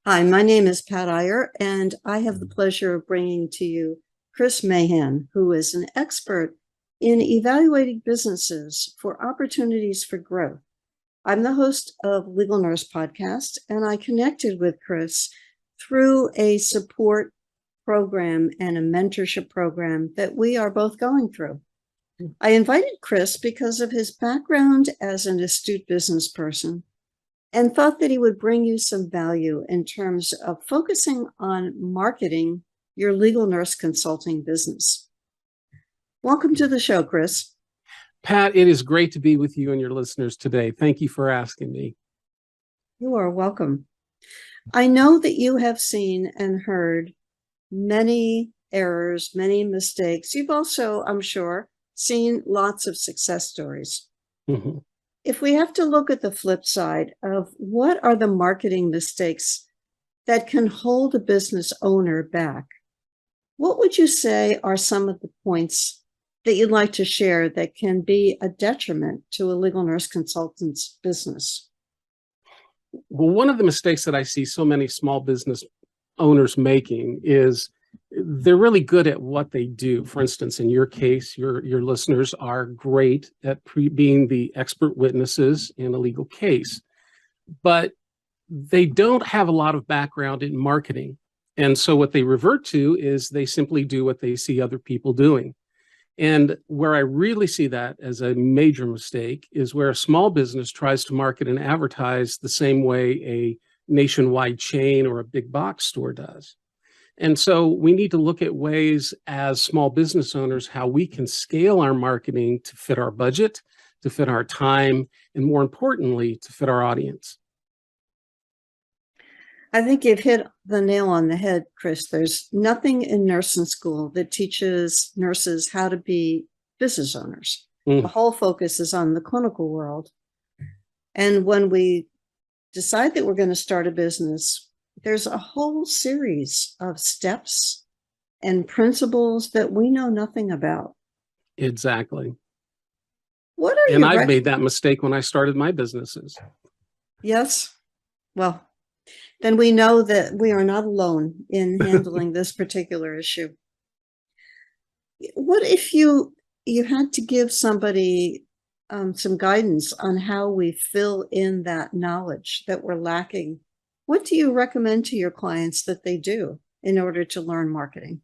Hi, my name is Pat Iyer, and I have the pleasure of bringing to you Chris Mahan, who is an expert in evaluating businesses for opportunities for growth. I'm the host of Legal Nurse Podcast, and I connected with Chris through a support program and a mentorship program that we are both going through. I invited Chris because of his background as an astute business person and thought that he would bring you some value in terms of focusing on marketing your legal nurse consulting business. Welcome to the show, Chris. Pat, it is great to be with you and your listeners today. Thank you for asking me. You are welcome. I know that you have seen and heard many errors, many mistakes. You've also, I'm sure, seen lots of success stories. Mm-hmm. If we have to look at the flip side of what are the marketing mistakes that can hold a business owner back, what would you say are some of the points that you'd like to share that can be a detriment to a legal nurse consultant's business? Well, one of the mistakes that I see so many small business owners making is they're really good at what they do. For instance, in your case, your listeners are great at being the expert witnesses in a legal case, but they don't have a lot of background in marketing. And so what they revert to is they simply do what they see other people doing. And where I really see that as a major mistake is where a small business tries to market and advertise the same way a nationwide chain or a big box store does. And so we need to look at ways as small business owners how we can scale our marketing to fit our budget, to fit our time, and more importantly, to fit our audience. I think you've hit the nail on the head, Chris. There's nothing in nursing school that teaches nurses how to be business owners. The whole focus is on the clinical world. And when we decide that we're going to start a business, there's a whole series of steps and principles that we know nothing about. Exactly. What are and I've made that mistake when I started my businesses. Yes. Well, then we know that we are not alone in handling this particular issue. What if you had to give somebody some guidance on how we fill in that knowledge that we're lacking? What do you recommend to your clients that they do in order to learn marketing?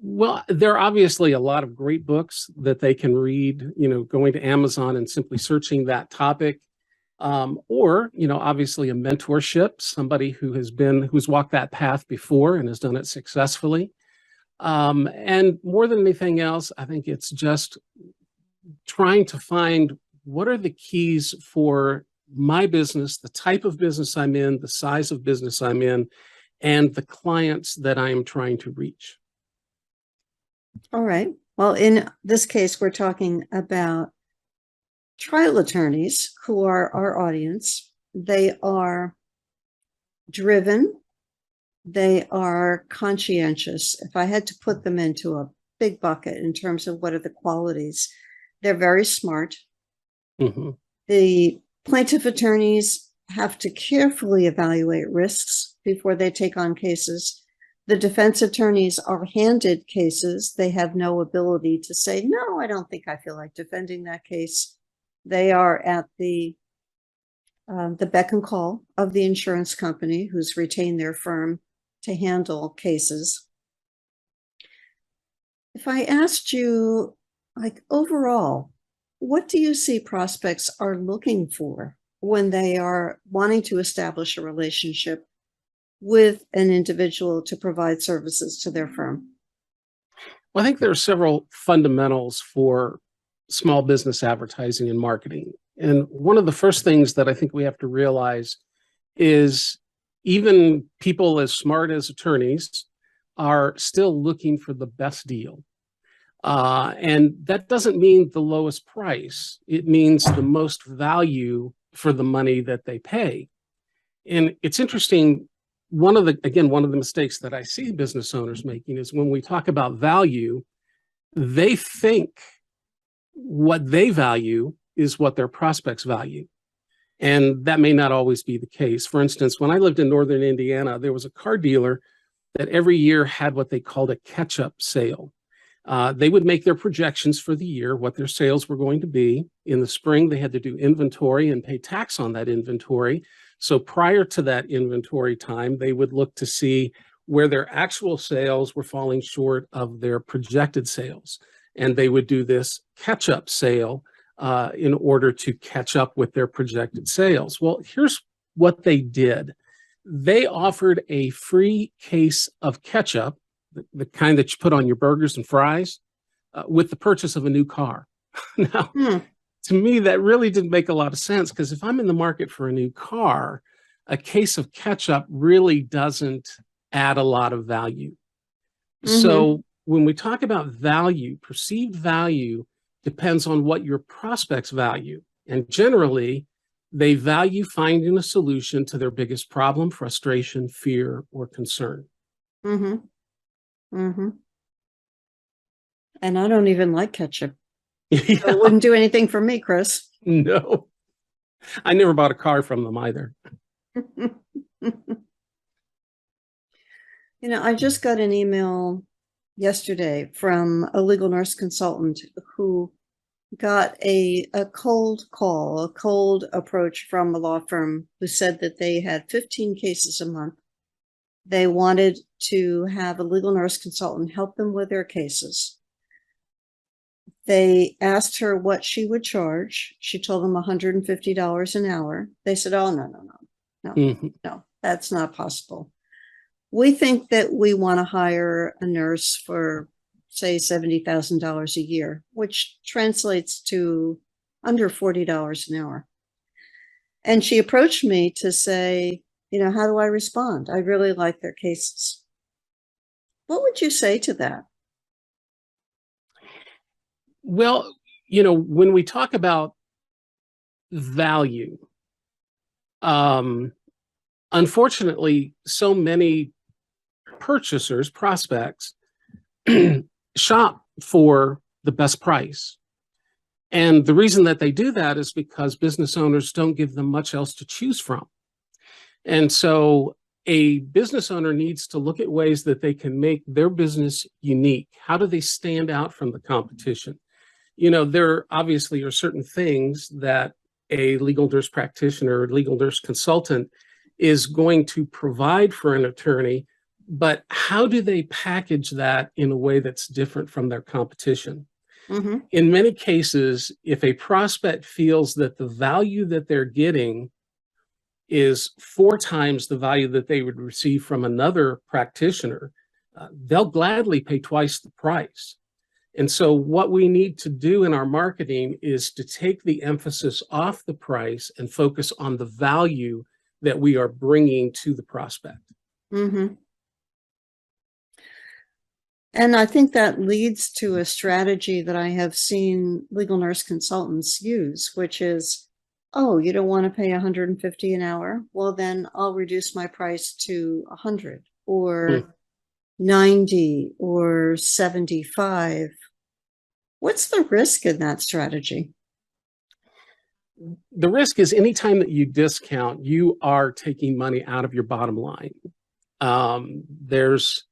Well, there are obviously a lot of great books that they can read, going to Amazon and simply searching that topic. Or, obviously a mentorship, somebody who's walked that path before and has done it successfully. And more than anything else, I think it's just trying to find what are the keys for my business, the type of business I'm in, the size of business I'm in, and the clients that I am trying to reach. All right. Well, in this case, we're talking about trial attorneys who are our audience. They are driven. They are conscientious. If I had to put them into a big bucket in terms of what are the qualities, they're very smart. Mm-hmm. The plaintiff attorneys have to carefully evaluate risks before they take on cases. The defense attorneys are handed cases. They have no ability to say, no, I don't think I feel like defending that case. They are at the beck and call of the insurance company who's retained their firm to handle cases. If I asked you, overall, what do you see prospects are looking for when they are wanting to establish a relationship with an individual to provide services to their firm? Well, I think there are several fundamentals for small business advertising and marketing. And one of the first things that I think we have to realize is even people as smart as attorneys are still looking for the best deal. And that doesn't mean the lowest price. It means the most value for the money that they pay. And it's interesting, one of the mistakes that I see business owners making is when we talk about value, they think what they value is what their prospects value. And that may not always be the case. For instance, when I lived in Northern Indiana, there was a car dealer that every year had what they called a catch-up sale. They would make their projections for the year, what their sales were going to be. In the spring, they had to do inventory and pay tax on that inventory. So prior to that inventory time, they would look to see where their actual sales were falling short of their projected sales. And they would do this catch-up sale in order to catch up with their projected sales. Well, here's what they did. They offered a free case of ketchup, the kind that you put on your burgers and fries, with the purchase of a new car. Now, to me, that really didn't make a lot of sense, because if I'm in the market for a new car, a case of ketchup really doesn't add a lot of value. So when we talk about value, perceived value depends on what your prospects value. And generally, they value finding a solution to their biggest problem, frustration, fear, or concern. And I don't even like ketchup. So it wouldn't do anything for me, Chris. No, I never bought a car from them either. I just got an email yesterday from a legal nurse consultant who got a cold call, a cold approach from a law firm who said that they had 15 cases a month. They wanted to have a legal nurse consultant help them with their cases. They asked her what she would charge. She told them $150 an hour. They said, oh, no, that's not possible. We think that we want to hire a nurse for, say, $70,000 a year, which translates to under $40 an hour. And she approached me to say, how do I respond? I really like their cases. What would you say to that? Well, when we talk about value, unfortunately, so many purchasers, prospects, shop for the best price. And the reason that they do that is because business owners don't give them much else to choose from. And so a business owner needs to look at ways that they can make their business unique. How do they stand out from the competition? There obviously are certain things that a legal nurse practitioner or legal nurse consultant is going to provide for an attorney, but how do they package that in a way that's different from their competition? In many cases, if a prospect feels that the value that they're getting is 4 times the value that they would receive from another practitioner, they'll gladly pay twice the price. And so what we need to do in our marketing is to take the emphasis off the price and focus on the value that we are bringing to the prospect. And I think that leads to a strategy that I have seen legal nurse consultants use, which is, oh, you don't want to pay $150 an hour? Well, then I'll reduce my price to $100 or $90 or $75. What's the risk in that strategy? The risk is anytime that you discount, you are taking money out of your bottom line. There's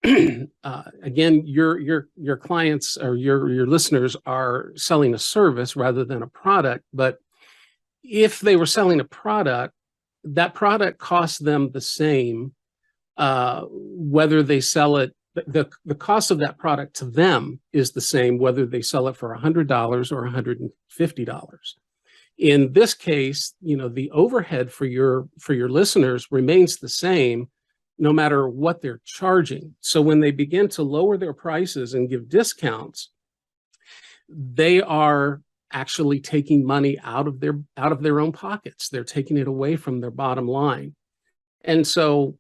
again, your clients or your listeners are selling a service rather than a product. But if they were selling a product, that product costs them the same, whether they sell it. The cost of that product to them is the same, whether they sell it for $100 or $150. In this case, the overhead for your listeners remains the same, no matter what they're charging. So when they begin to lower their prices and give discounts, they are actually taking money out of their own pockets. They're taking it away from their bottom line. And so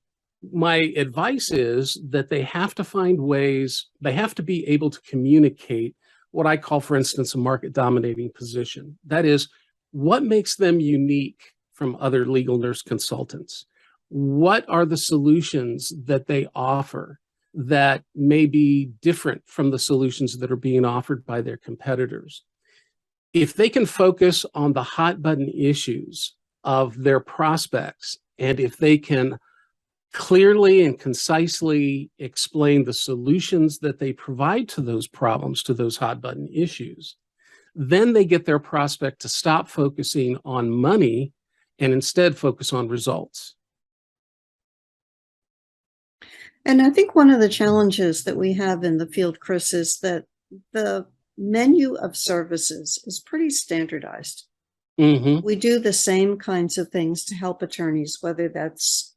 my advice is that they have to find ways, they have to be able to communicate what I call, for instance, a market dominating position. That is, what makes them unique from other legal nurse consultants? What are the solutions that they offer that may be different from the solutions that are being offered by their competitors? If they can focus on the hot button issues of their prospects. And if they can clearly and concisely explain the solutions that they provide to those problems, to those hot button issues, then they get their prospect to stop focusing on money and instead focus on results. And I think one of the challenges that we have in the field, Chris, is that the menu of services is pretty standardized. Mm-hmm. We do the same kinds of things to help attorneys, whether that's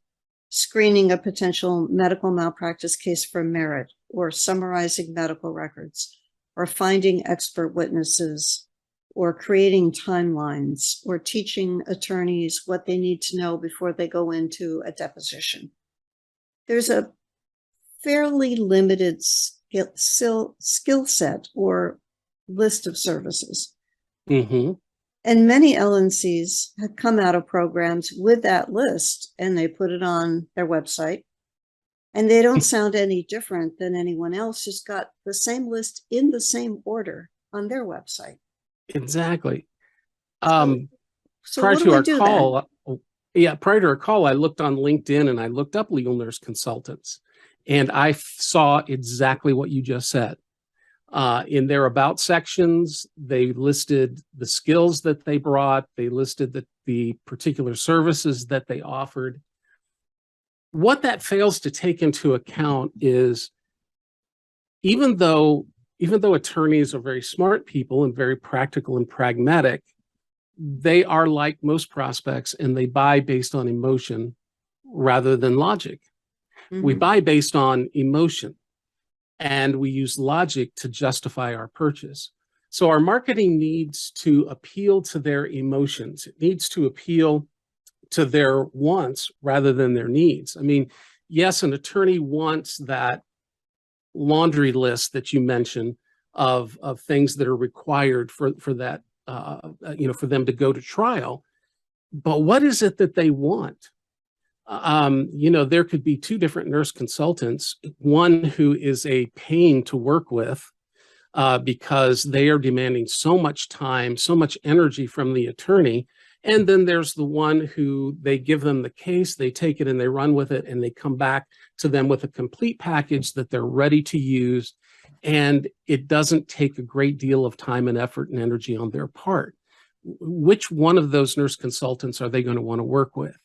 screening a potential medical malpractice case for merit, or summarizing medical records, or finding expert witnesses, or creating timelines, or teaching attorneys what they need to know before they go into a deposition. There's a fairly limited skill set or list of services. Mm-hmm. And many LNCs have come out of programs with that list, and they put it on their website. And they don't sound any different than anyone else who's got the same list in the same order on their website. Exactly. So prior what to do we our do call, then? prior to our call, I looked on LinkedIn and I looked up legal nurse consultants, and I saw exactly what you just said. In their about sections, they listed the skills that they brought. They listed the particular services that they offered. What that fails to take into account is even though attorneys are very smart people and very practical and pragmatic, they are like most prospects, and they buy based on emotion rather than logic. Mm-hmm. We buy based on emotion, and we use logic to justify our purchase. So our marketing needs to appeal to their emotions. It needs to appeal to their wants rather than their needs. I mean, yes, an attorney wants that laundry list that you mentioned of things that are required for that, for them to go to trial. But what is it that they want? There could be two different nurse consultants, one who is a pain to work with because they are demanding so much time, so much energy from the attorney. And then there's the one who they give them the case, they take it and they run with it, and they come back to them with a complete package that they're ready to use. And it doesn't take a great deal of time and effort and energy on their part. Which one of those nurse consultants are they going to want to work with?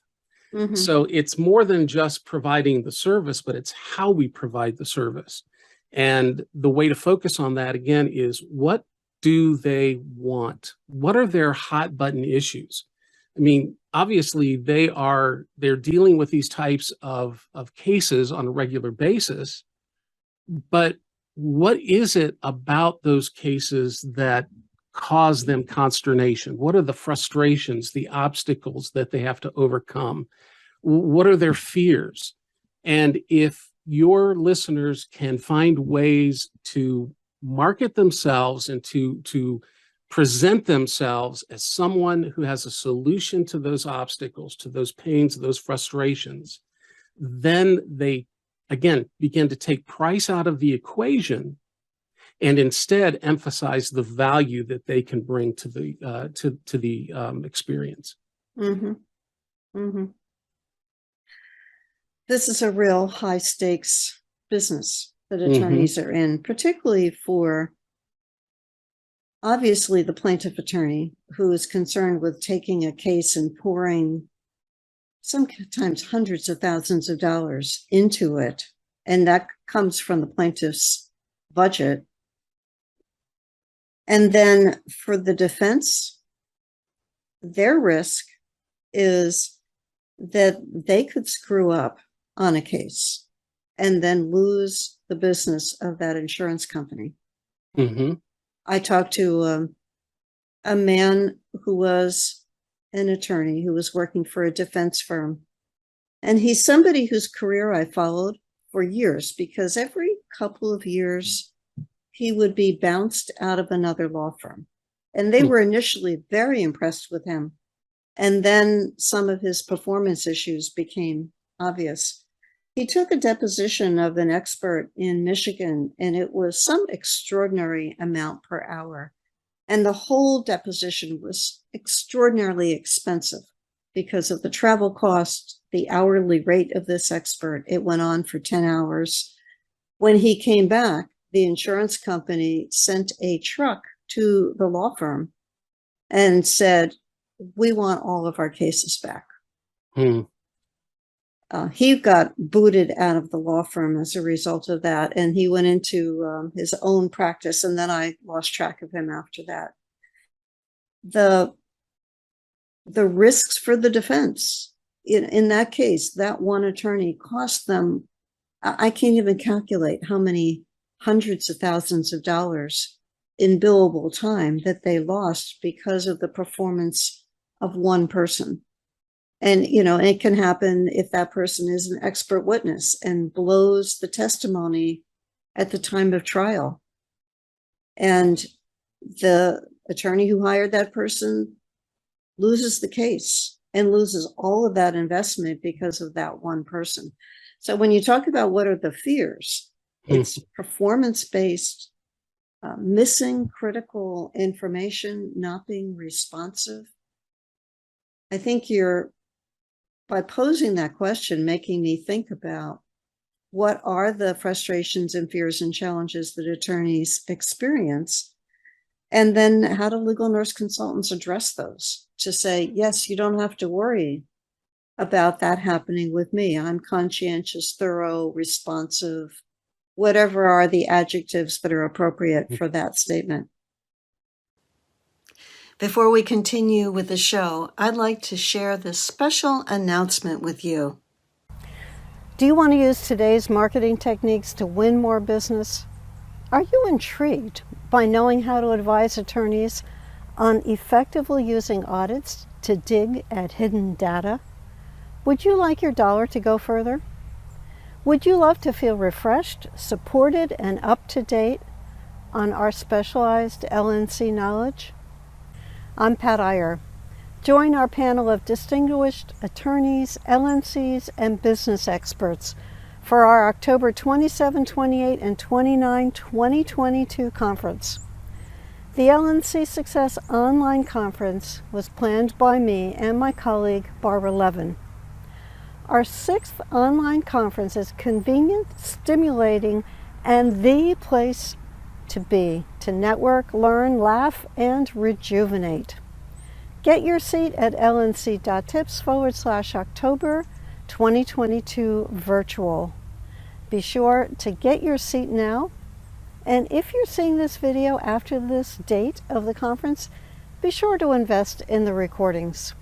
Mm-hmm. So it's more than just providing the service, but it's how we provide the service. And the way to focus on that, again, is what do they want? What are their hot button issues? I mean, obviously, they're dealing with these types of cases on a regular basis, but what is it about those cases that cause them consternation? What are the frustrations, the obstacles that they have to overcome? What are their fears? And if your listeners can find ways to market themselves and to present themselves as someone who has a solution to those obstacles, to those pains, those frustrations, then they, again, begin to take price out of the equation and instead emphasize the value that they can bring to the experience. Mm-hmm. Mm-hmm. This is a real high stakes business that attorneys are in, particularly for obviously the plaintiff attorney who is concerned with taking a case and pouring sometimes hundreds of thousands of dollars into it. And that comes from the plaintiff's budget. And then for the defense, their risk is that they could screw up on a case and then lose the business of that insurance company. Mm-hmm. I talked to a man who was an attorney who was working for a defense firm. And he's somebody whose career I followed for years, because every couple of years he would be bounced out of another law firm. And they were initially very impressed with him. And then some of his performance issues became obvious. He took a deposition of an expert in Michigan, and it was some extraordinary amount per hour. And the whole deposition was extraordinarily expensive. because of the travel cost, the hourly rate of this expert. It went on for 10 hours. When he came back, the insurance company sent a truck to the law firm and said, we want all of our cases back. He got booted out of the law firm as a result of that, and he went into his own practice, and then I lost track of him after that. The risks for the defense in that case, that one attorney cost them, I can't even calculate how many hundreds of thousands of dollars in billable time that they lost because of the performance of one person. And, it can happen if that person is an expert witness and blows the testimony at the time of trial. And the attorney who hired that person loses the case and loses all of that investment because of that one person. So when you talk about what are the fears, it's performance-based, missing critical information, not being responsive. I think by posing that question, making me think about what are the frustrations and fears and challenges that attorneys experience, and then how do legal nurse consultants address those to say, yes, you don't have to worry about that happening with me. I'm conscientious, thorough, responsive, whatever are the adjectives that are appropriate for that statement. Before we continue with the show, I'd like to share this special announcement with you. Do you want to use today's marketing techniques to win more business? Are you intrigued by knowing how to advise attorneys on effectively using audits to dig at hidden data? Would you like your dollar to go further? Would you love to feel refreshed, supported, and up to date on our specialized LNC knowledge? I'm Pat Iyer. Join our panel of distinguished attorneys, LNCs, and business experts for our October 27, 28, and 29, 2022 conference. The LNC Success Online Conference was planned by me and my colleague, Barbara Levin. Our 6th online conference is convenient, stimulating, and the place to be, to network, learn, laugh, and rejuvenate. Get your seat at lnc.tips/October 2022 virtual. Be sure to get your seat now. And if you're seeing this video after this date of the conference, be sure to invest in the recordings.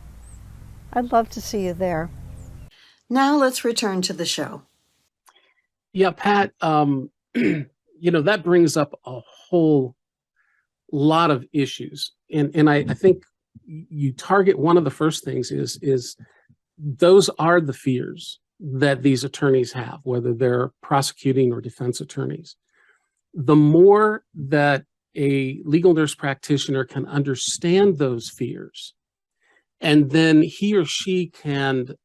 I'd love to see you there. Now let's return to the show. Yeah, Pat, that brings up a whole lot of issues. And I think you target one of the first things is those are the fears that these attorneys have, whether they're prosecuting or defense attorneys. The more that a legal nurse practitioner can understand those fears, and then he or she can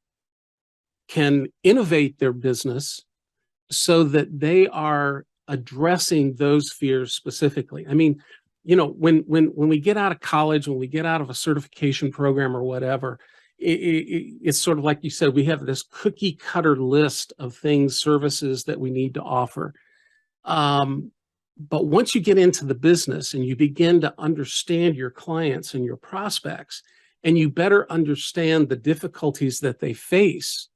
innovate their business so that they are addressing those fears specifically. I mean, when we get out of college, when we get out of a certification program or whatever, it's sort of like you said, we have this cookie cutter list of things, services that we need to offer. But once you get into the business and you begin to understand your clients and your prospects, and you better understand the difficulties that they face,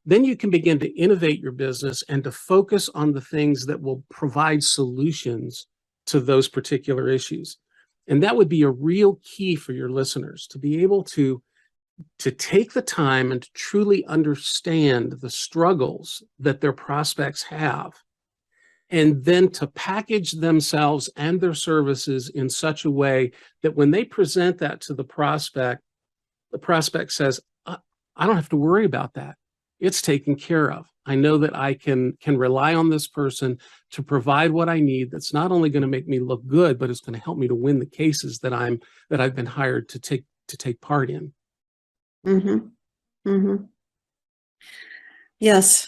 then you can begin to innovate your business and to focus on the things that will provide solutions to those particular issues. And that would be a real key for your listeners, to be able to take the time and to truly understand the struggles that their prospects have, and then to package themselves and their services in such a way that when they present that to the prospect says, I don't have to worry about that. It's taken care of. I know that I can rely on this person to provide what I need. That's not only going to make me look good, but it's going to help me to win the cases that I've been hired to take part in. Mm-hmm. Mm-hmm. Yes.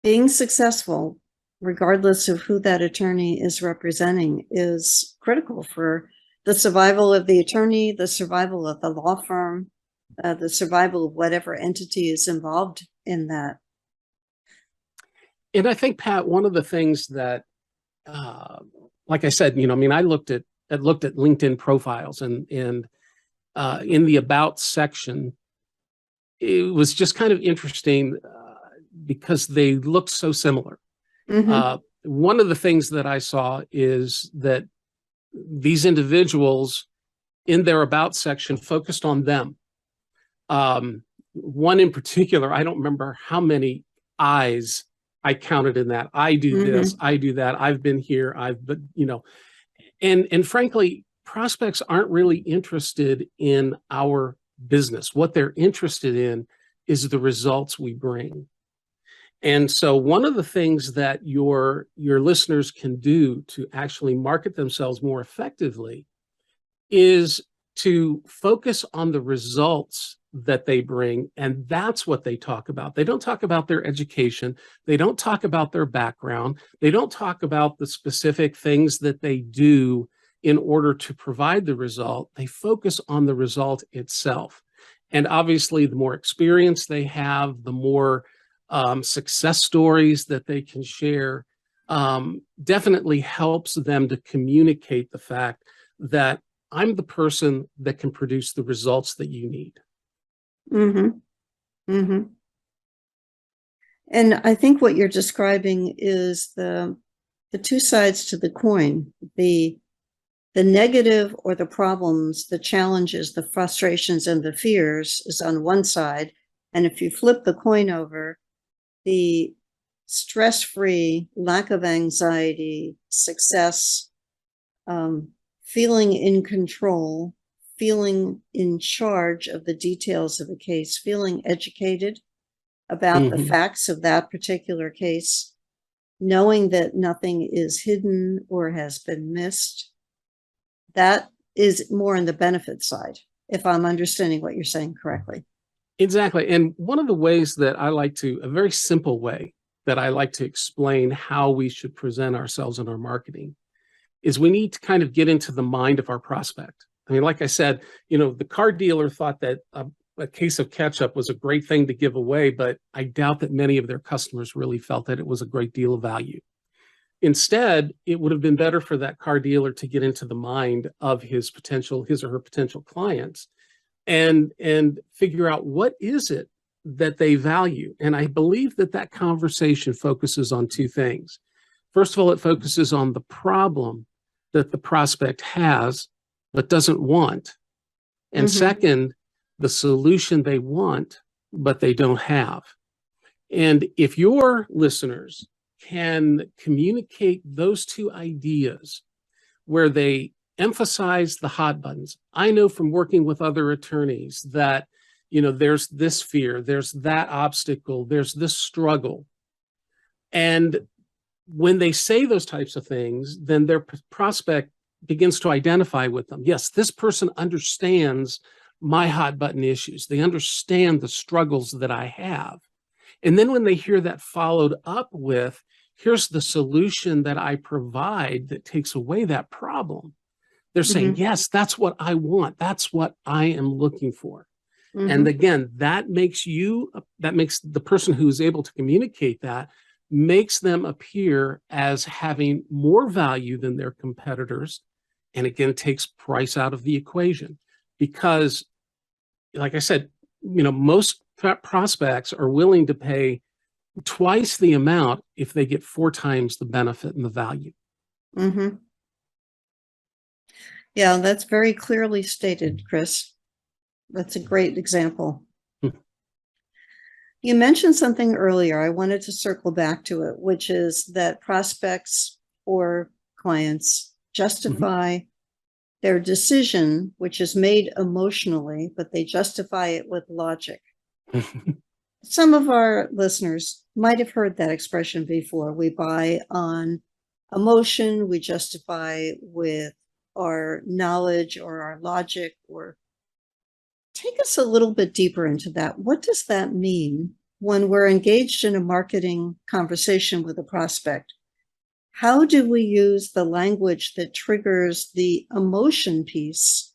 Being successful, regardless of who that attorney is representing, is critical for the survival of the attorney, the survival of the law firm, the survival of whatever entity is involved in that. And I think, Pat, one of the things that, like I said, I mean, I looked at LinkedIn profiles, and in the about section, it was just kind of interesting because they looked so similar. One of the things that I saw is that these individuals in their about section focused on them. One in particular, I don't remember how many I's I counted in that. I do this, I do that, I've been here, and frankly, prospects aren't really interested in our business. What they're interested in is the results we bring. And so one of the things that your listeners can do to actually market themselves more effectively is to focus on the results that they bring, and that's what they talk about. They don't talk about their education. They don't talk about their background. They don't talk about the specific things that they do in order to provide the result. They focus on the result itself. And obviously, the more experience they have, the more success stories that they can share, definitely helps them to communicate the fact that I'm the person that can produce the results that you need. And I think what you're describing is the two sides to the coin, the negative or the problems, the challenges, the frustrations, and the fears is on one side. And if you flip the coin over, the stress-free, lack of anxiety, success, feeling in control, feeling in charge of the details of a case, feeling educated about the facts of that particular case, knowing that nothing is hidden or has been missed. That is more on the benefit side, if I'm understanding what you're saying correctly. Exactly. And one of the ways that I like to, a very simple way that I like to explain how we should present ourselves in our marketing is we need to kind of get into the mind of our prospect. I mean, like I said, the car dealer thought that a case of ketchup was a great thing to give away, but I doubt that many of their customers really felt that it was a great deal of value. Instead, it would have been better for that car dealer to get into the mind of his or her potential clients and figure out what is it that they value. And I believe that conversation focuses on two things. First of all, it focuses on the problem that the prospect has but doesn't want. And second, the solution they want but they don't have. And if your listeners can communicate those two ideas where they emphasize the hot buttons. I know from working with other attorneys that, there's this fear, there's that obstacle, there's this struggle. And when they say those types of things, then their prospect begins to identify with them. Yes, this person understands my hot button issues. They understand the struggles that I have. And then when they hear that followed up with, here's the solution that I provide that takes away that problem, they're saying, yes, that's what I want. That's what I am looking for. And again, that makes the person who is able to communicate that, makes them appear as having more value than their competitors. And again, takes price out of the equation because, like I said, most prospects are willing to pay twice the amount if they get 4 times the benefit and the value. Yeah, that's very clearly stated, Chris. That's a great example. You mentioned something earlier. I wanted to circle back to it, which is that prospects or clients justify their decision, which is made emotionally, but they justify it with logic. Some of our listeners might have heard that expression before. We buy on emotion, we justify with our knowledge or our logic. Or take us a little bit deeper into that. What does that mean when we're engaged in a marketing conversation with a prospect? How do we use the language that triggers the emotion piece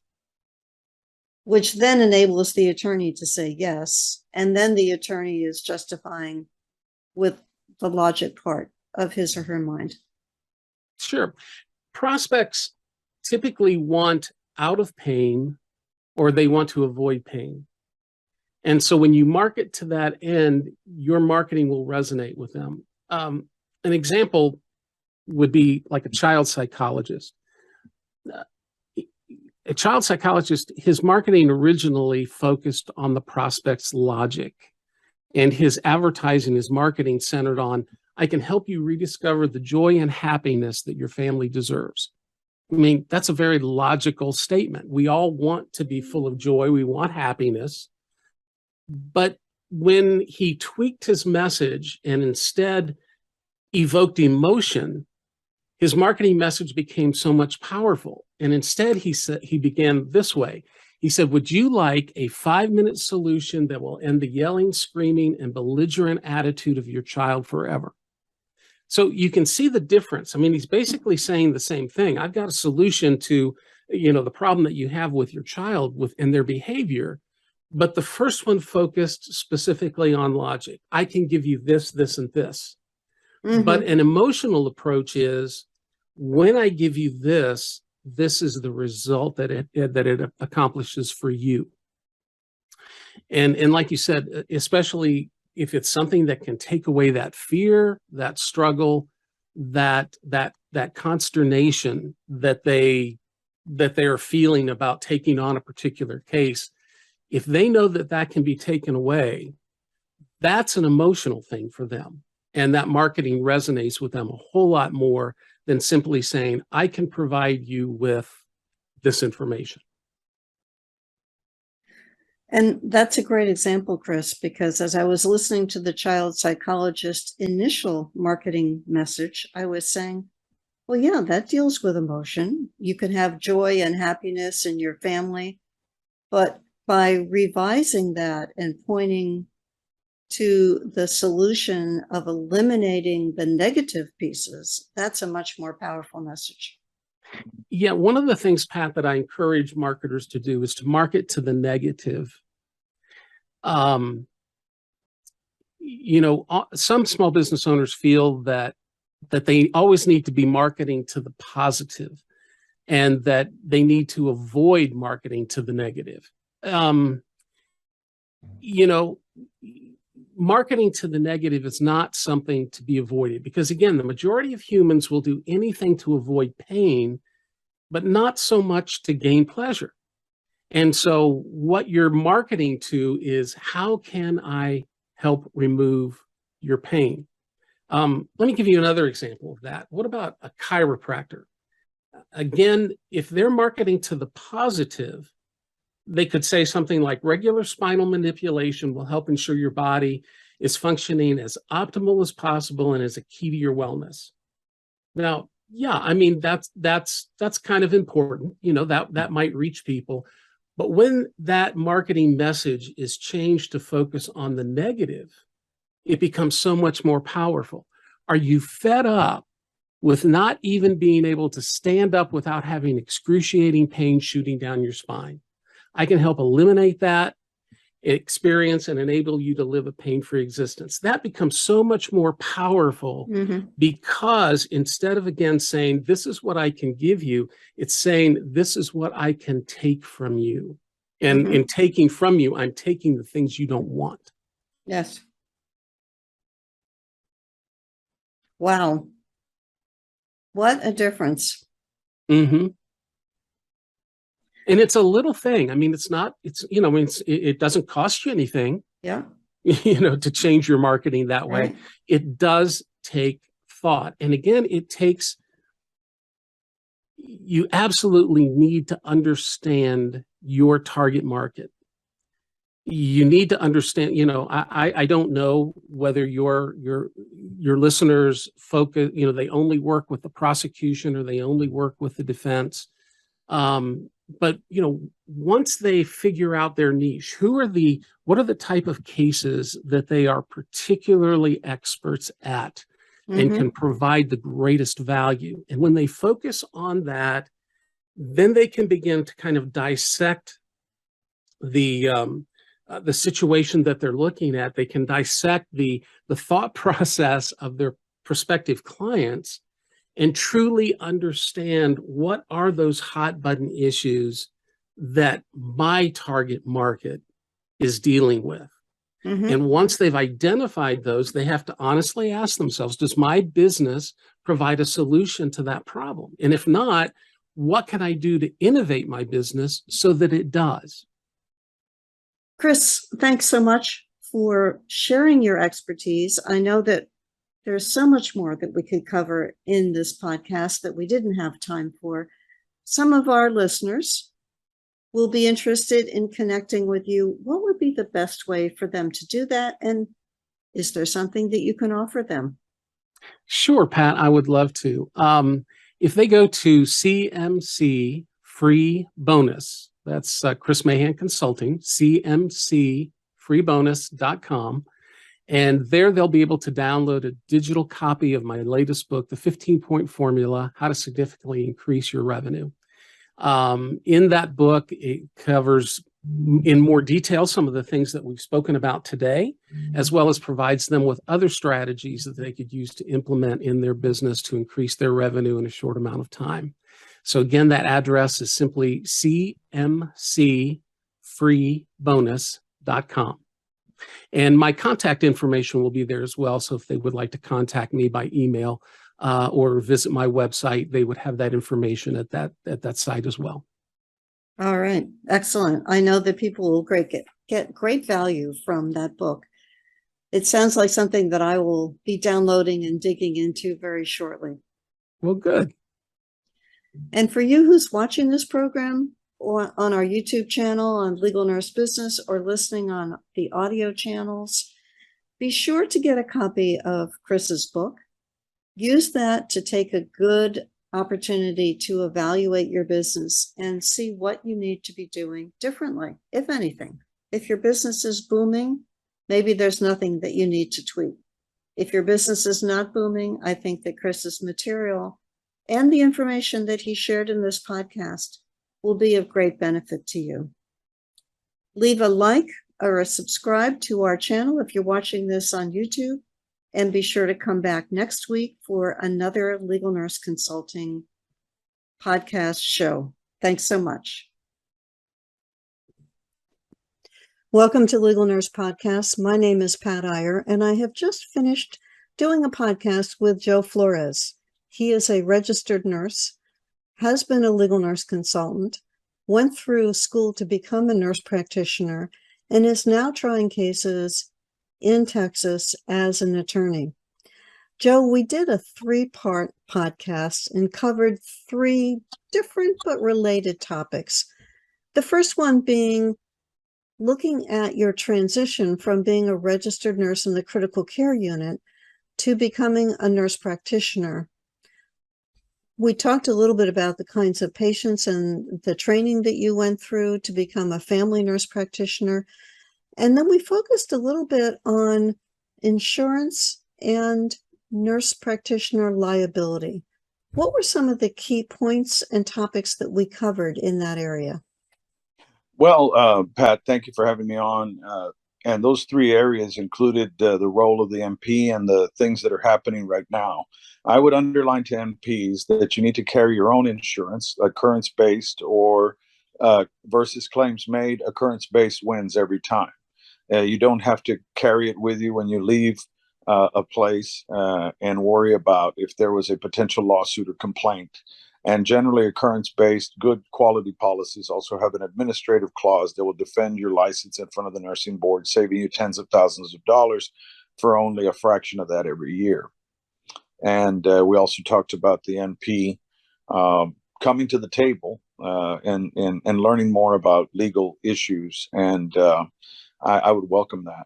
which then enables the attorney to say yes. And then the attorney is justifying with the logic part of his or her mind. Sure. Prospects typically want out of pain, or they want to avoid pain. And so when you market to that end, your marketing will resonate with them. An example would be like a child psychologist. A child psychologist, his marketing originally focused on the prospect's logic, and his advertising, his marketing centered on, I can help you rediscover the joy and happiness that your family deserves. I mean, that's a very logical statement. We all want to be full of joy. We want happiness. But when he tweaked his message and instead evoked emotion, his marketing message became so much powerful. And instead, he began this way. He said, would you like a 5-minute solution that will end the yelling, screaming, and belligerent attitude of your child forever? So you can see the difference. I mean, he's basically saying the same thing. I've got a solution to, the problem that you have with your child and their behavior. But the first one focused specifically on logic. I can give you this, this, and this. Mm-hmm. But an emotional approach is, when I give you this, this is the result that it accomplishes for you. And like you said, especially if it's something that can take away that fear, that struggle, that consternation that they are feeling about taking on a particular case, if they know that that can be taken away, that's an emotional thing for them. And that marketing resonates with them a whole lot more than simply saying, I can provide you with this information. And that's a great example, Chris, because as I was listening to the child psychologist's initial marketing message, I was saying, well, yeah, that deals with emotion. You can have joy and happiness in your family, but by revising that and pointing to the solution of eliminating the negative pieces, that's a much more powerful message. Yeah, one of the things, Pat, that I encourage marketers to do is to market to the negative. Some small business owners feel that they always need to be marketing to the positive, and that they need to avoid marketing to the negative. Marketing to the negative is not something to be avoided, because again, the majority of humans will do anything to avoid pain, but not so much to gain pleasure. And so what you're marketing to is, how can I help remove your pain? Let me give you another example of that. What about a chiropractor? Again, if they're marketing to the positive, they could say something like, regular spinal manipulation will help ensure your body is functioning as optimal as possible and is a key to your wellness. Now, yeah, I mean, that's kind of important, that might reach people. But when that marketing message is changed to focus on the negative, it becomes so much more powerful. Are you fed up with not even being able to stand up without having excruciating pain shooting down your spine? I can help eliminate that experience and enable you to live a pain-free existence. That becomes so much more powerful, because instead of, again, saying, this is what I can give you, it's saying, this is what I can take from you. And in taking from you, I'm taking the things you don't want. Yes. Wow. What a difference. Mm-hmm. And it's a little thing. I mean, it doesn't cost you anything. Yeah. To change your marketing that way. Right. It does take thought. And again, you absolutely need to understand your target market. You need to understand, I don't know whether your listeners focus, they only work with the prosecution or they only work with the defense. But once they figure out their niche, what are the type of cases that they are particularly experts at and can provide the greatest value? And when they focus on that, then they can begin to kind of dissect the situation that they're looking at. They can dissect the thought process of their prospective clients and truly understand what are those hot button issues that my target market is dealing with. Mhm. And once they've identified those, they have to honestly ask themselves, does my business provide a solution to that problem? And if not, what can I do to innovate my business so that it does? Chris, thanks so much for sharing your expertise. I know that there's so much more that we could cover in this podcast that we didn't have time for. Some of our listeners will be interested in connecting with you. What would be the best way for them to do that? And is there something that you can offer them? Sure, Pat, I would love to. If they go to CMC Free Bonus, that's Chris Mahan Consulting, cmcfreebonus.com. And there they'll be able to download a digital copy of my latest book, The 15-Point Formula, How to Significantly Increase Your Revenue. In that book, it covers in more detail some of the things that we've spoken about today, as well as provides them with other strategies that they could use to implement in their business to increase their revenue in a short amount of time. So again, that address is simply cmcfreebonus.com. And my contact information will be there as well. So if they would like to contact me by email or visit my website, they would have that information at that site as well. All right. Excellent. I know that people will get great value from that book. It sounds like something that I will be downloading and digging into very shortly. Well, good. And for you who's watching this program or on our YouTube channel on Legal Nurse Business or listening on the audio channels, be sure to get a copy of Chris's book. Use that to take a good opportunity to evaluate your business and see what you need to be doing differently, if anything. If your business is booming, maybe there's nothing that you need to tweak. If your business is not booming, I think that Chris's material and the information that he shared in this podcast will be of great benefit to you. Leave a like or a subscribe to our channel if you're watching this on YouTube. And be sure to come back next week for another Legal Nurse Consulting podcast show. Thanks so much. Welcome to Legal Nurse Podcast. My name is Pat Iyer, and I have just finished doing a podcast with Joe Flores. He is a registered nurse, has been a legal nurse consultant, went through school to become a nurse practitioner, and is now trying cases in Texas as an attorney. Joe, we did a 3-part podcast and covered 3 different but related topics. The first one being looking at your transition from being a registered nurse in the critical care unit to becoming a nurse practitioner. We talked a little bit about the kinds of patients and the training that you went through to become a family nurse practitioner. And then we focused a little bit on insurance and nurse practitioner liability. What were some of the key points and topics that we covered in that area? Well, Pat, thank you for having me on. And those 3 areas included the role of the MP and the things that are happening right now. I would underline to MPs that you need to carry your own insurance, occurrence-based or versus claims made. Occurrence-based wins every time. You don't have to carry it with you when you leave a place and worry about if there was a potential lawsuit or complaint. And generally, occurrence-based, good quality policies also have an administrative clause that will defend your license in front of the nursing board, saving you tens of thousands of dollars for only a fraction of that every year. And we also talked about the NP coming to the table and learning more about legal issues. And I would welcome that.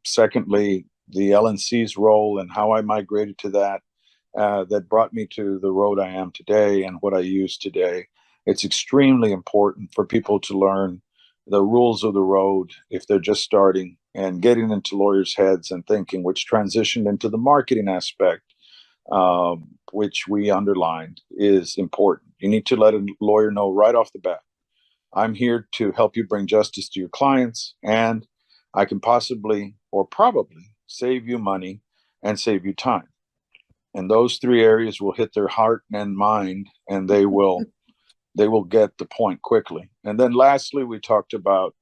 Secondly, the LNC's role and how I migrated to that, that brought me to the road I am today and what I use today. It's extremely important for people to learn the rules of the road if they're just starting and getting into lawyers' heads and thinking, which transitioned into the marketing aspect, which we underlined is important. You need to let a lawyer know right off the bat I'm here to help you bring justice to your clients, and I can possibly or probably save you money and save you time. And those three areas will hit their heart and mind, and they will get the point quickly. And then lastly, we talked about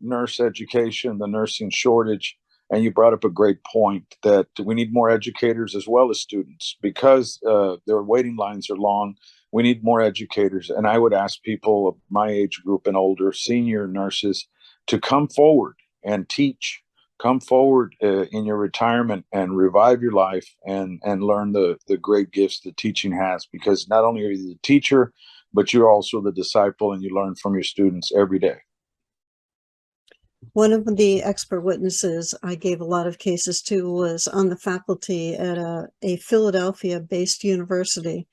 nurse education, the nursing shortage. And you brought up a great point that we need more educators as well as students because their waiting lines are long. We need more educators. And I would ask people of my age group and older, senior nurses, to come forward and teach. Come forward in your retirement and revive your life and learn the great gifts that teaching has, because not only are you the teacher, but you're also the disciple, and you learn from your students every day. One of the expert witnesses I gave a lot of cases to was on the faculty at a Philadelphia-based university.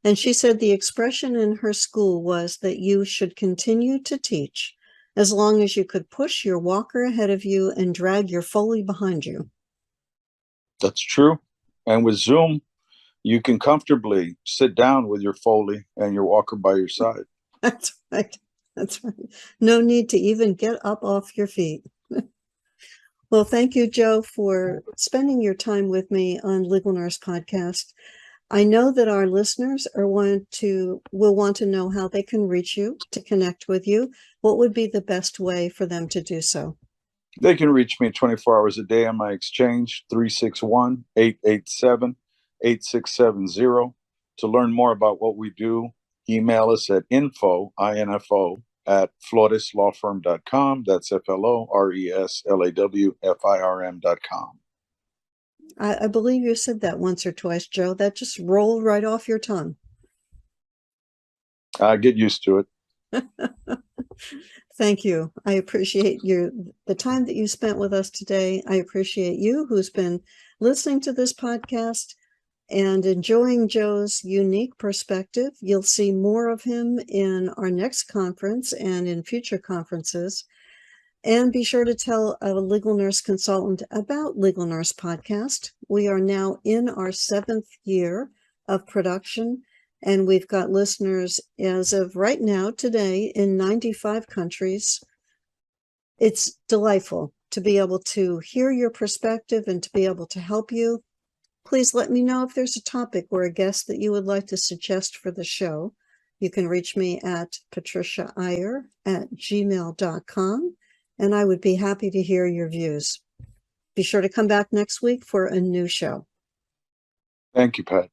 And she said the expression in her school was that you should continue to teach as long as you could push your walker ahead of you and drag your Foley behind you. That's true. And with Zoom, you can comfortably sit down with your Foley and your walker by your side. That's right. That's right. No need to even get up off your feet. Well, thank you, Joe, for spending your time with me on Legal Nurse Podcast. I know that our listeners will want to know how they can reach you, to connect with you. What would be the best way for them to do so? They can reach me 24 hours a day on my exchange, 361-887-8670. To learn more about what we do, email us at info at floreslawfirm.com. That's FLORESLAWFIRM.com. I believe you said that once or twice, Joe. That just rolled right off your tongue. I get used to it. Thank you. I appreciate the time that you spent with us today. I appreciate you who's been listening to this podcast and enjoying Joe's unique perspective. You'll see more of him in our next conference and in future conferences. And be sure to tell a legal nurse consultant about Legal Nurse Podcast. We are now in our 7th year of production, and we've got listeners as of right now, today, in 95 countries. It's delightful to be able to hear your perspective and to be able to help you. Please let me know if there's a topic or a guest that you would like to suggest for the show. You can reach me at patriciaiyer@gmail.com. And I would be happy to hear your views. Be sure to come back next week for a new show. Thank you, Pat.